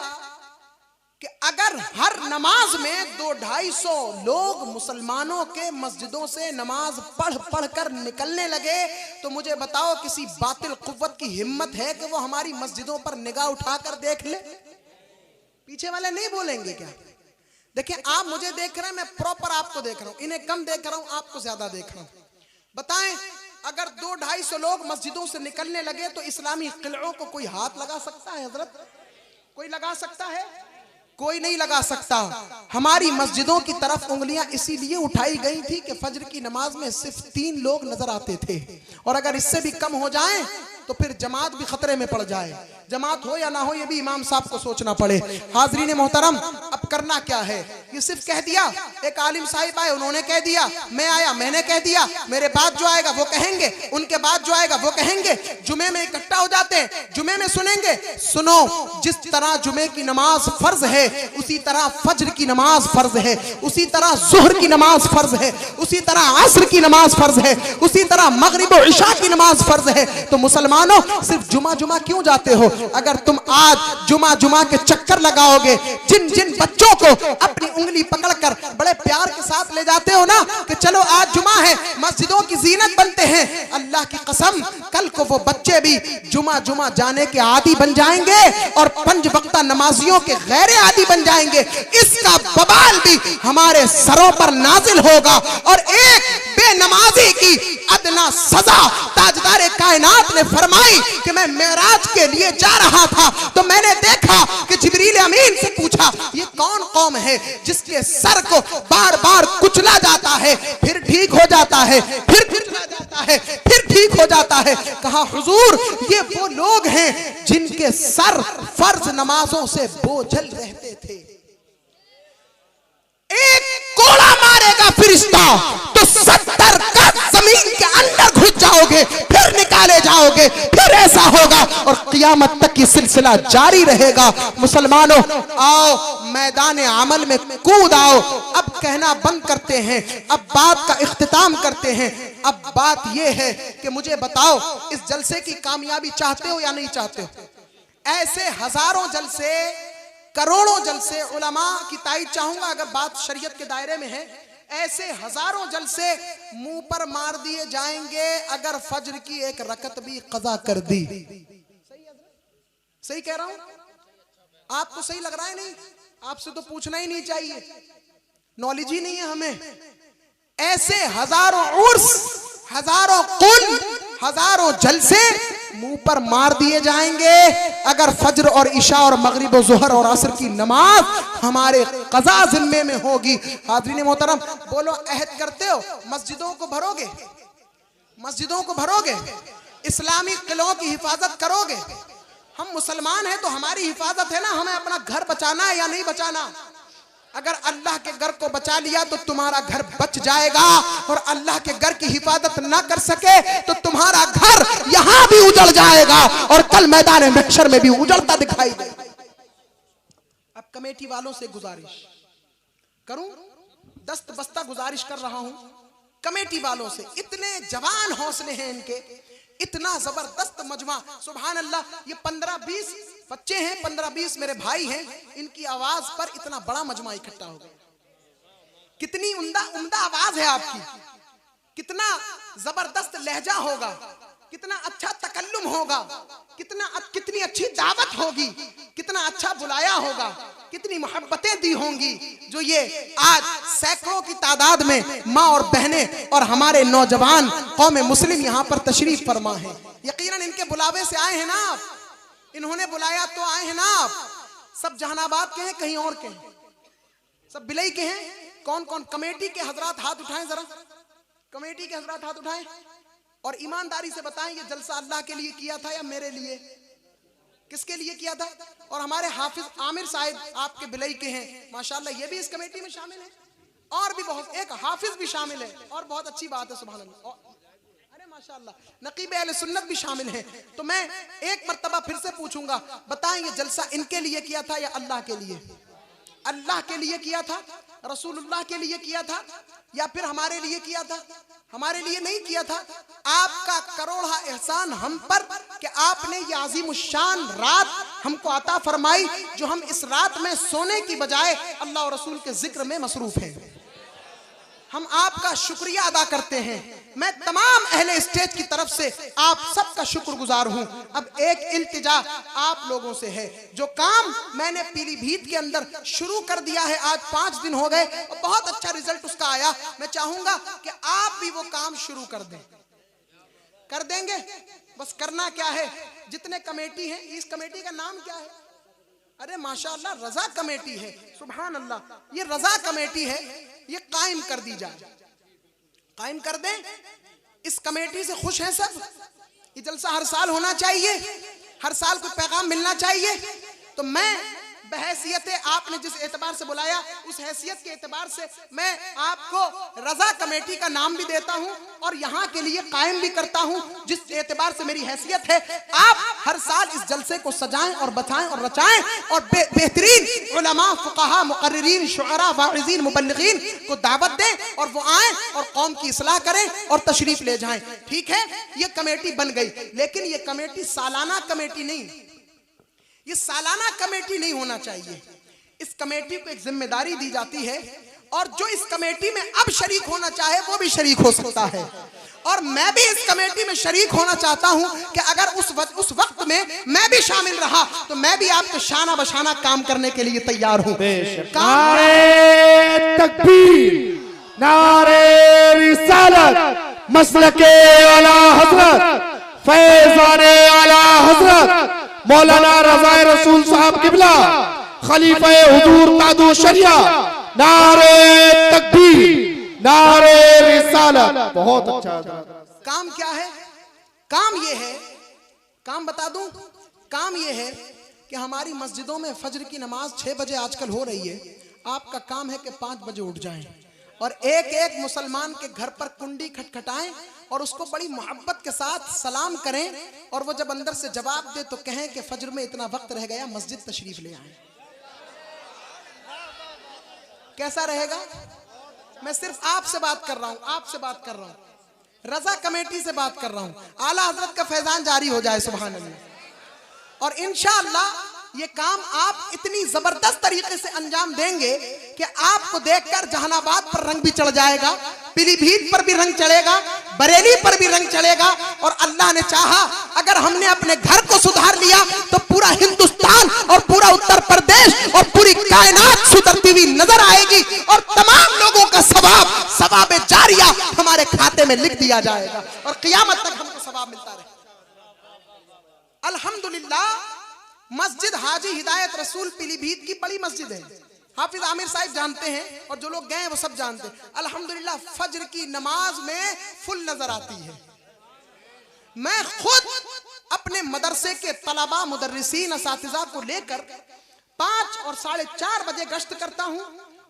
Speaker 1: कि अगर हर नमाज में 200-250 लोग मुसलमानों के मस्जिदों से नमाज पढ़ कर निकलने लगे, तो मुझे बताओ किसी बातिल कुव्वत की हिम्मत है कि वो हमारी मस्जिदों पर निगाह उठाकर देख ले? पीछे वाले नहीं बोलेंगे क्या? देखिए, आप मुझे देख रहे हैं, मैं प्रॉपर आपको देख रहा हूं, इन्हें कम देख रहा हूं, आपको ज्यादा देख रहा हूं। बताएं, अगर 200-250 लोग मस्जिदों से निकलने लगे तो इस्लामी किलों को कोई हाथ लगा सकता है हजरत? कोई लगा सकता है? कोई नहीं लगा सकता। हमारी मस्जिदों की तरफ उंगलियां इसीलिए उठाई गई थी कि फजर की नमाज में सिर्फ 3 लोग नजर आते थे, और अगर इससे भी कम हो जाए तो फिर जमात भी खतरे में पड़ जाए। जमात हो या ना हो, ये भी इमाम साहब को सोचना पड़े। हाजरीन मोहतरम, अब करना क्या है? ये सिर्फ कह दिया, एक आलिम साहिब आए, उन्होंने कह दिया, मैं आया, मैंने कह दिया, मेरे बाद जो आएगा वो कहेंगे, उनके बाद जो आएगा वो कहेंगे। जुमे में इकट्ठा हो जाते हैं, जुमे में सुनेंगे। सुनो, जिस तरह जुमे की नमाज फर्ज है, उसी तरह फज्र की नमाज फर्ज है, उसी तरह जुहर की नमाज फर्ज है, उसी तरह असर की नमाज फर्ज है, उसी तरह मगरिब और इशा की नमाज फर्ज है। तो मुसलमानों, सिर्फ जुमा क्यों जाते हो? अगर तुम आज जुमा के चक्कर लगाओगे, जिन जिन बच्चों को अपनी उंगली पकड़कर बड़े प्यार के साथ ले जाते हो ना कि चलो आज जुमा है, मस्जिदों की जीनत बनते हैं, अल्लाह की कसम कल को वो बच्चे भी जुमा जाने के आदी बन जाएंगे और 5 वक्ता नमाजियों के गैर आदी बन जाएंगे। इसका बवाल भी हमारे सरों पर नाजिल होगा। और एक बेनमाजी की अदना सजा ताजदार कायनात ने फरमाई कि मैं मेराज के लिए जा रहा था, तो मैंने देखा कि जिब्रील अमीन से पूछा, ये कौन कौम है जिसके सर को बार बार कुचला जाता है, फिर ठीक हो जाता है, फिर कुचला जाता है, फिर ठीक हो जाता है। कहा, हुजूर, ये वो लोग हैं जिनके सर फर्ज नमाजों से बोझल रहते थे। एक कोड़ा मारेगा फरिश्ता तो 70 का जमीन के अंदर घुस जाओगे, फिर निकाले जाओगे, फिर ऐसा होगा और क़यामत तक ये सिलसिला जारी रहेगा। मुसलमानों, आओ मैदान अमल में कूद आओ। अब कहना बंद करते हैं, अब बात का इख्तिताम करते हैं। अब बात ये है कि मुझे बताओ, इस जलसे की कामयाबी चाहते हो या नहीं चाहते हो? ऐसे हजारों जलसे, करोड़ों जलसे, उलमा की ताईद चाहूंगा अगर बात शरीयत के दायरे में है, ऐसे हजारों जलसे मुंह पर मार दिए जाएंगे अगर फज्र की एक रकत भी कज़ा कर दी। सही कह रहा हूं? आपको सही लग रहा है? नहीं, आपसे तो पूछना ही नहीं चाहिए, नॉलेज ही नहीं है हमें। ऐसे हजारों उर्स, हजारों कुल, हजारों जलसे मुंह पर मार दिए जाएंगे अगर फज्र और इशा और मगरिब और ज़ुहर और असर की नमाज हमारे क़ज़ा ज़िम्मे में होगी। हाज़रीन मोहतरम, बोलो, अहद करते हो मस्जिदों को भरोगे? मस्जिदों को भरोगे? इस्लामी किलों की हिफाजत करोगे? हम मुसलमान हैं तो हमारी हिफाजत है ना, हमें अपना घर बचाना है या नहीं बचाना? अगर अल्लाह के घर को बचा लिया तो तुम्हारा घर बच जाएगा, और अल्लाह के घर की हिफाजत ना कर सके तो तुम्हारा घर यहां भी उजड़ जाएगा और कल मैदान महशर में भी उजड़ता दिखाई देगा। अब कमेटी वालों से गुजारिश करूं, दस्त बस्ता गुजारिश कर रहा हूं कमेटी वालों से। इतने जवान हौसले हैं इनके, इतना जबरदस्त मजमा, सुभान अल्लाह। ये 15-20 बच्चे हैं, 15-20 मेरे भाई हैं, इनकी आवाज पर इतना बड़ा मजमा इकट्ठा हो गया। कितनी उम्दा आवाज है आपकी, कितना जबरदस्त लहजा होगा, कितना अच्छा तकल्लुम होगा, कितनी अच्छी दावत होगी, कितना अच्छा बुलाया होगा, कितनी मोहब्बतें दी होंगी, जो ये आज सैकड़ों की तादाद में माँ और बहनें और हमारे नौजवान कौम मुस्लिम यहाँ पर तशरीफ फरमा है। यकीनन इनके बुलावे से आए हैं ना आप, इन्होंने बुलाया तो आए हैं ना आप। सब जहानाबाद के हैं, कहीं और के हैं, सब बिलई के हैं। कौन कौन कमेटी के हजरात हाथ उठाएं जरा, कमेटी के हजरात हाथ उठाएं और ईमानदारी से बताएं ये जलसा अल्लाह के लिए किया था या मेरे लिए, किसके लिए किया था। और हमारे हाफिज आमिर साहिब आपके बिलई के हैं, माशाल्लाह ये भी इस कमेटी में शामिल है, और भी बहुत, एक हाफिज भी शामिल है, और बहुत अच्छी बात है, सुभान अल्लाह। अरे माशाल्लाह नकीब अहले सुन्नत भी शामिल हैं। तो मैं एक मर्तबा फिर से पूछूंगा, बताएं ये जलसा इनके लिए किया था या अल्लाह के लिए? अल्लाह के लिए किया था, रसूलुल्लाह के लिए किया था, या फिर हमारे लिए किया था? हमारे लिए नहीं किया था। आपका करोड़ा एहसान हम पर कि आपने ये अज़ीमुश्शान रात हमको अता फरमाई, जो हम इस रात में सोने की बजाय अल्लाह और रसूल के जिक्र में मसरूफ हैं। हम आपका शुक्रिया अदा करते हैं। मैं तमाम अहले स्टेज की तरफ से आप सबका शुक्रगुजार हूं। अब एक इल्तिजा आप लोगों से है, जो काम मैंने पीलीभीत के अंदर शुरू कर दिया है, आज 5 दिन हो गए और बहुत अच्छा रिजल्ट उसका आया। मैं चाहूंगा कि आप भी वो काम शुरू कर दें। कर देंगे? बस करना क्या है, जितने कमेटी हैं, इस कमेटी का नाम क्या है? अरे माशाअल्लाह रजा कमेटी है, सुभान अल्लाह। ये रजा कमेटी है, ये कायम कर दी जाए, कायम कर दें। इस कमेटी से खुश हैं सब? ये जलसा हर साल होना चाहिए, हर साल कोई पैगाम मिलना चाहिए। तो मैं बहैसियत आपने जिस एतबार से बुलाया, उस हैसियत के एतबार से मैं आपको रजा कमेटी का नाम भी देता हूं और यहाँ के लिए कायम भी करता हूं। जिस एतबार से मेरी हैसियत है, आप हर साल इस जलसे को सजाएं और बचाएं और रचाएं, और बेहतरीन उलमा, फुक़हा, मुक़र्रिरीन, शुअरा, वाइज़ीन, मुबल्लिगीन को दावत दें और वो आएं और कौम की इस्लाह करें और तशरीफ ले जाएं। ठीक है, ये कमेटी बन गई, लेकिन ये कमेटी सालाना कमेटी नहीं, ये सालाना कमेटी नहीं होना चाहिए। इस कमेटी को एक जिम्मेदारी दी जाती है, और जो इस कमेटी में अब शरीक होना चाहे वो भी शरीक हो सकता है। और मैं भी इस कमेटी में शरीक होना चाहता हूं कि अगर उस वक्त में मैं भी शामिल रहा तो मैं भी आपके शाना बशाना काम करने के लिए तैयार हूं।
Speaker 2: नारे तकबीर, नारे रिसालत, मसलके आला हजरत, फैज़ाने आला हजरत मौलाना रज़ाए रसूल साहब किबला, खलीफा हुजूर तादु शरिया, नारे तकबीर, नारे रिसालत। बहुत अच्छा।
Speaker 1: काम क्या है? काम ये है, काम बता दूं, काम ये है कि हमारी मस्जिदों में फजर की नमाज 6 बजे आजकल हो रही है। आपका काम है कि 5 बजे उठ जाएं और एक एक मुसलमान के घर पर कुंडी खटखटाएं और उसको बड़ी मोहब्बत के साथ सलाम करें, और वो जब अंदर से जवाब दे तो कहें कि फजर में इतना वक्त रह गया, मस्जिद तशरीफ ले आए। कैसा रहेगा? मैं सिर्फ आपसे बात कर रहा हूं, आपसे बात कर रहा हूं, रजा कमेटी से बात कर रहा हूं। आला हजरत का फैजान जारी हो जाए, सुभान अल्लाह। और इंशाअल्लाह ये काम आप इतनी जबरदस्त तरीके से अंजाम देंगे कि आपको देखकर जहानाबाद पर रंग भी चढ़ जाएगा, पीलीभीत पर भी रंग चढ़ेगा, बरेली पर भी रंग चढ़ेगा। और अल्लाह ने चाहा अगर हमने अपने घर को सुधार लिया तो पूरा हिंदुस्तान और पूरा उत्तर प्रदेश और पूरी कायनात सुधरती हुई नजर आएगी, और तमाम लोगों का सवाब जारिया हमारे खाते में लिख दिया जाएगा, और क़यामत तक हमको सवाब मिलता रहे। अल्हम्दुलिल्लाह, मस्जिद हाजी हिदायत रसूल पीलीभीत की बड़ी मस्जिद है, हाफिज आमिर साहिब जानते हैं और जो लोग गए वो सब जानते हैं। अल्हम्दुलिल्लाह फजर की नमाज में फुल नजर आती है। मैं खुद अपने मदरसे के तलबा, मुदर्रिसीन, असातिज़ा को लेकर 5 और 4:30 बजे गश्त करता हूं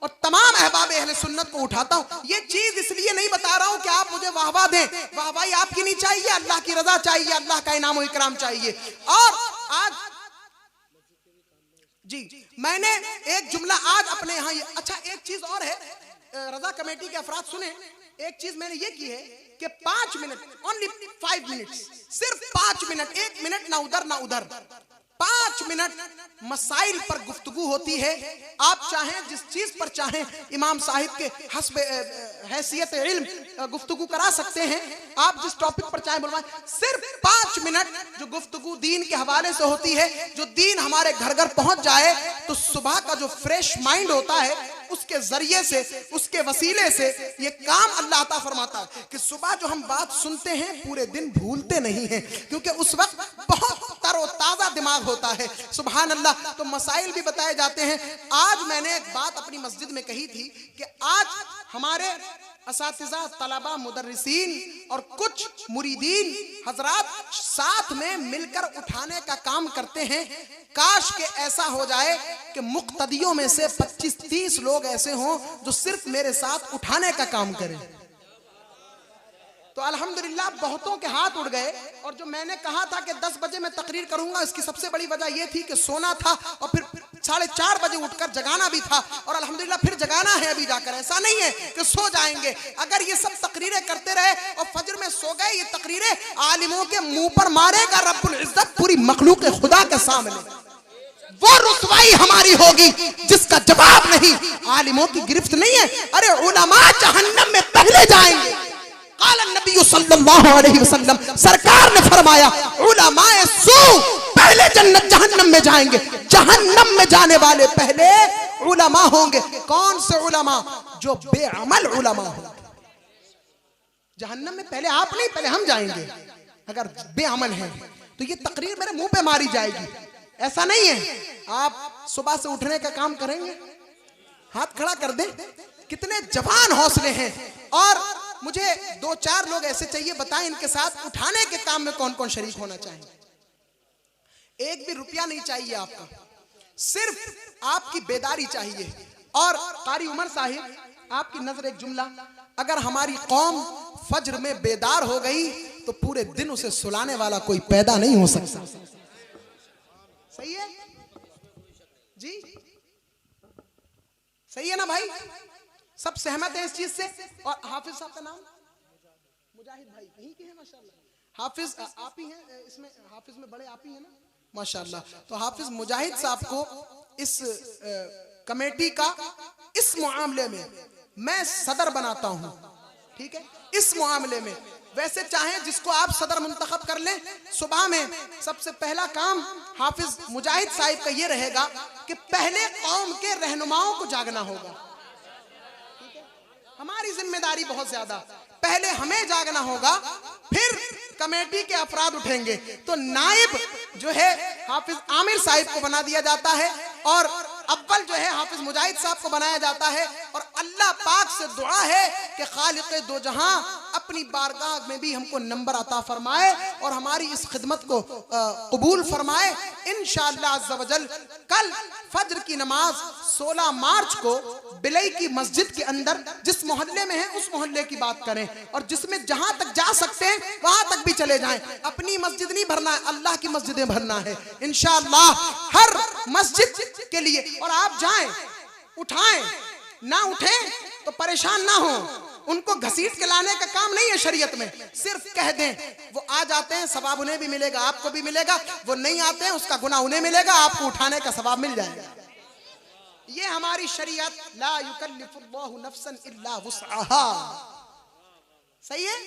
Speaker 1: और तमाम अहबाब अहले सुन्नत को उठाता हूं। ये चीज इसलिए नहीं बता रहा हूं कि आप मुझे वाहवाह दें, वाहवाही आपकी नहीं चाहिए, अल्लाह की रजा चाहिए, अल्लाह का इनाम और इकराम चाहिए। और आज जी मैंने एक जुमला आज अपने यहाँ, अच्छा एक चीज और है, रजा कमेटी के अफराद सुने, एक चीज मैंने ये की है कि 5 मिनट, ओनली 5 मिनट्स, सिर्फ 5 मिनट, 1 मिनट ना उधर ना उधर, 5 मिनट मसाइल पर गुफ्तगू होती है। आप चाहें जिस चीज पर चाहें, इमाम साहिब के हस्ब हैसियत इल्म गुफ्तगू करा सकते हैं, आप जिस टॉपिक पर चाहें बुलवाएं। सिर्फ 5 मिनट जो गुफ्तगू दीन के हवाले से होती है, जो दीन हमारे घर घर पहुंच जाए तो सुबह का जो फ्रेश माइंड होता है उसके जरिए से, उसके वसीले से ये काम अल्लाह अता फरमाता है कि सुबह जो हम बात सुनते हैं पूरे दिन भूलते नहीं हैं, क्योंकि उस वक्त बहुत तरोताजा दिमाग होता है। सुभान अल्लाह। तो मसाइल भी बताए जाते हैं। आज मैंने एक बात अपनी मस्जिद में कही थी कि आज हमारे असातिज़ा, तलबा, मुदर्रिसीन और कुछ मुरीदीन हजरात साथ में मिलकर उठाने का काम करते हैं। काश के ऐसा हो जाए कि मुक्तदियों में से 25-30 लोग ऐसे हों जो सिर्फ मेरे साथ उठाने का काम करें। तो अल्हम्दुलिल्लाह बहुतों के हाथ उड़ गए। और जो मैंने कहा था कि 10 बजे मैं तकरीर करूंगा, इसकी सबसे बड़ी वजह यह थी कि सोना था और फिर 4:30 बजे उठकर जगाना भी था, और अल्हम्दुलिल्लाह फिर जगाना है अभी जाकर। ऐसा नहीं है कि सो जाएंगे। अगर ये सब तकरीरें करते रहे और फजर में सो गए, ये तकरीरें आलिमों के मुंह पर मारेगा रब्बुल इज्जत पूरी मखलूक खुदा के सामने। वो रुसवाई हमारी होगी जिसका जवाब नहीं। आलिमों की गिरफ्त नहीं है। अरे उलमा जहन्नम में पहले जाएंगे। क़ाल नबी सल्लल्लाहु अलैहि वसल्लम, सरकार ने फरमाया उलमाए सू पहले जन्नत जहन्नम में जाएंगे। जहन्नम में जाने वाले पहले उलमा होंगे। कौन से उलमा? जो बेअमल उलमा होंगे। जहन्नम में पहले आप नहीं, पहले हम जाएंगे अगर बेअमल हैं। तो ये तकरीर मेरे मुंह पे मारी जाएगी। ऐसा नहीं है। आप सुबह से उठने का काम करेंगे, हाथ खड़ा कर दें। कितने जवान हौसले हैं। और मुझे 2-4 लोग ऐसे चाहिए, बताएं इनके साथ उठाने के काम में कौन कौन शरीक होना चाहिए। एक भी रुपया नहीं चाहिए आपका, सिर्फ आपकी बेदारी चाहिए। और कारी उमर साहिब, आपकी नजर एक जुमला, अगर हमारी कौम फज्र में बेदार हो गई तो पूरे दिन उसे सुलाने वाला कोई पैदा नहीं हो सकता। सही है जी? सही है ना भाई? सब सहमत हैं इस चीज से। और हाफिज साहब का नाम? मुजाहिद भाई, यहीं के हैं माशाल्लाह। हाफिज आप ही हैं इसमें, हाफिज में बड़े आप ही हैं ना माशाल्लाह। तो हाफिज मुजाहिद साहब को इस कमेटी का इस मामले में मैं सदर बनाता हूं। ठीक है? इस मामले में वैसे चाहें जिसको आप सदर मुंतखब कर लें। सुबह में सबसे पहला काम हाफिज मुजाहिद साहिब का ये रहेगा कि पहले कौम के रहनुमाओं को जागना होगा। हमारी जिम्मेदारी बहुत ज्यादा, पहले हमें जागना होगा, फिर कमेटी के अफराद उठेंगे। तो नाइब जो है हाफिज आमिर साहिब को बना दिया जाता है और अव्वल जो है हाफिज मुजाहिद साहब को बनाया जाता है। और अल्लाह पाक से दुआ है कि खालिक़े दो जहां अपनी बारगाह में भी हमको नंबर अता फरमाए और हमारी इस खिदमत को कबूल फरमाए। इंशाअल्लाह अज़्ज़ा वजल कल फज्र की नमाज 16 मार्च को बिलई की मस्जिद के अंदर, जिस मोहल्ले में है उस मोहल्ले की बात करें, और जिसमें जहां तक जा सकते हैं वहां तक भी चले जाएं। अपनी मस्जिद नहीं भरना है, अल्लाह की मस्जिदें भरना है इंशाअल्लाह। हर मस्जिद के लिए। और आप जाएं, उठाएं, ना उठें तो परेशान ना हो। उनको घसीट के लाने का काम नहीं है शरीयत में, सिर्फ कह दें। वो आ जाते हैं, सवाब उन्हें भी मिलेगा, आपको भी मिलेगा। वो नहीं आते हैं, उसका गुनाह उन्हें मिलेगा, आपको उठाने का सवाब मिल जाएगा। ये हमारी शरीयत, ला युकल्लिफुल्लाहु नफ्सन इल्ला वुस्अहा। सही है?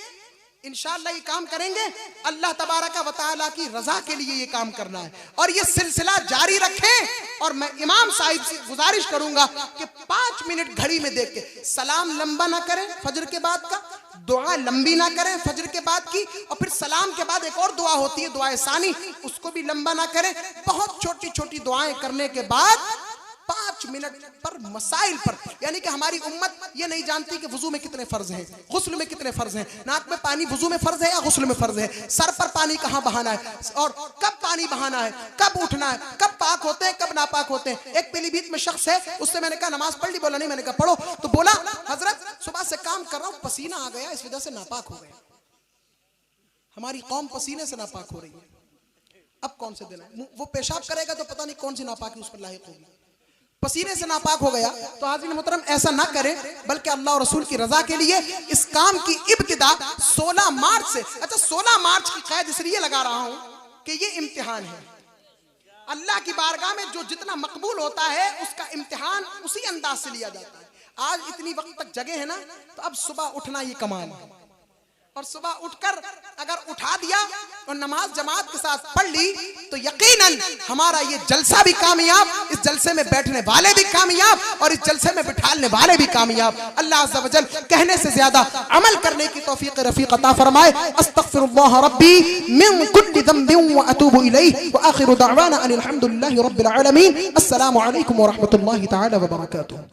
Speaker 1: इंशाअल्लाह ये काम करेंगे। अल्लाह तबारका व तआला की रजा के लिए ये काम करना है और ये सिलसिला जारी रखें। और मैं इमाम साहिब से गुजारिश करूंगा कि 5 मिनट घड़ी में देख के सलाम लंबा ना करें फजर के बाद का, दुआ लंबी ना करें फजर के बाद की, और फिर सलाम के बाद एक और दुआ होती है दुआए सानी, उसको भी लंबा ना करें। बहुत छोटी छोटी दुआएं करने के बाद 5 मिनट पर मसाइल पर, यानी कि हमारी उम्मत ये नहीं जानती कि वुजू में कितने फर्ज हैं, गुस्ल में कितने फर्ज हैं, नाक में पानी वुजू में फर्ज है या गुस्ल में फर्ज है, सर पर पानी कहाँ बहाना है और कब पानी बहाना है, कब उठना है, कब पाक होते हैं, कब नापाक होते हैं। एक पीलीभीत में शख्स है, उससे मैंने कहा नमाज पढ़ ली, बोला नहीं। मैंने कहा पढ़ो, तो बोला हजरत सुबह से काम कर रहा हूँ, पसीना आ गया, इस वजह से नापाक हो गया। हमारी कौम पसीने से नापाक हो रही है। अब कौन से दिन है? वो पेशाब करेगा तो पता नहीं कौन सी नापाकी उस पर लायक होगी। पसीने से नापाक हो गया। तो हाज़िरीन मोहतरम ऐसा ना करें, बल्कि अल्लाह और रसूल की रजा के लिए इस काम की इब्तिदा 16 मार्च से। अच्छा, 16 मार्च की कैद इसलिए लगा रहा हूं कि ये इम्तिहान है। अल्लाह की बारगाह में जो जितना मकबूल होता है उसका इम्तिहान उसी अंदाज से लिया जाता है। आज इतनी वक्त तक जगह है ना, तो अब सुबह उठना ये कमाल है। और सुबह उठकर अगर उठा दिया और नमाज जमात के साथ पढ़ ली तो यकीनन हमारा ये जलसा भी कामयाब, इस जलसे में बैठने वाले भी कामयाब और इस जलसे में बिठाने वाले भी कामयाब। अल्लाह अज़्ज़ा वजल कहने से ज्यादा अमल करने की तौफीक रफीक अता फरमाए। अस्तगफिरुल्लाह रब्बी मिन कुल्ली ज़ंबिन व अतूबु इलैहि व आखिरु दअवाना अनिल हम्दुलिल्लाहि रब्बिल आलमीन। अस्सलामु अलैकुम व रहमतुल्लाहि तआला व बरकातुहू।